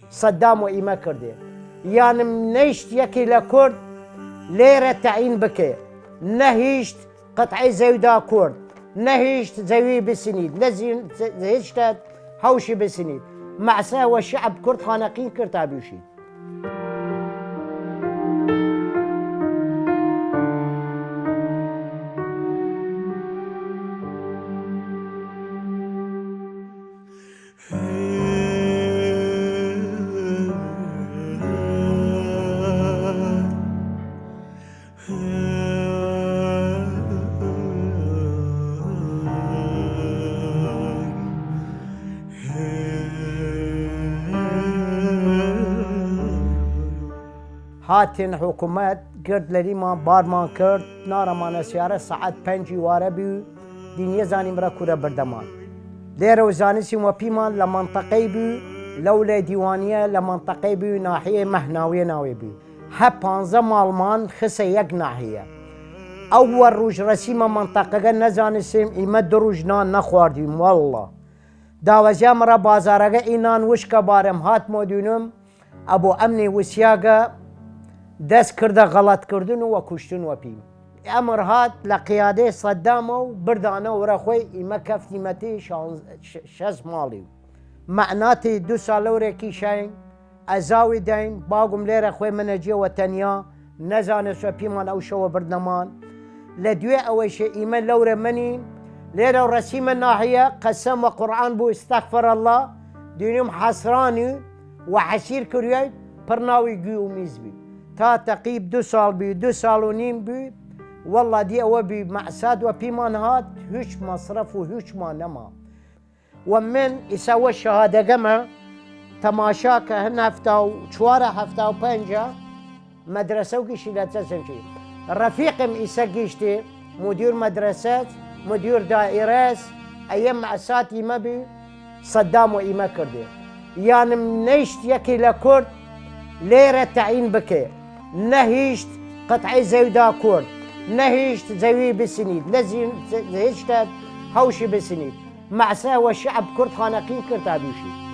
صدام و ئیمە کردێ یانم نەیشت یەکی لە کورد لێرە تەعین بکێ نەهیشت قەتعی زەویدا کورد نەهیشت زەوی بسنید نەهیشتە هەوشی بسنید مەعسە وە شعب کورد خانەقین کرد تا بیوشید هاتین حکومت کرد لەریمان بارمان کرد نارەمانە سیارە سەعات 5 وارە بی و دینیە زانیمرە کوورە بردەمان لێرە و زانستی وەپیمان لە منتەقەی بی لەو لێ دیوانیە لە منتەقەی بی و ناحیە مەهناویە ناوێ بی هە 15 ماڵمان خسە یەک ناحیە ئەوە ڕوژ ڕەسیمە منتەقەکە نەزانستیم ئیمە دو ڕوژ نان نەخواردیم وەڵڵا داوەزیامڕە بازارەکە ئینان وشکە بارم هاتمۆ دوونم ئەبۆ ئەمنی وسیاگە دەست کردە غەڵەتکردن و وە کوشتن وەپیم ئەمر هات لە قیادەی سەدامە و بردانە وەرەخۆی ئیمە کەفتیمەتی 6 ماڵی مەعناتی 2 ساڵ لەورێکی شاین ئەزاوی داین باگم لێرە خۆی منەجێوە تەنیا نەزانە سوەپیمان ئەو شەوە بردەمان لە دوێ ئەوەیشە ئیمە لەورە منی لێرە و ڕەسیمە ناحیە قەسەم وە قورئان بوو ئستەغفر الله دوێنم حەسرانی و حەسیر کردووی پڕ ناوی گوێ و میز بی تا تەقیب 2 ساڵ بی 2 ساڵ و نیم بی وەڵا دی ئەوە بی مەعساد وە پیمان هات هیچ مەصرف و هیچمان نەما و من ئیساوە شەهادەگەمە تەماشا کە هەن 1975 مەدرسە و گیشتی لە چەسەنکی ڕەفیقم ئیسە گیشتێ مدیر مەدرسەت مدیر دائیرەس ئەیە مەعساتی مەبی سەدام و ئیمە کردێ یانم نەیشت یەکی لە کورد لێرە تەعین بکێ نەهیشت قەتعی زەویدا کورد نەهیشت زەوی بسنید نەهیشتە هەوشی بسنید مەعسە وە شعب کورد خانەقین کرد تا بیوشید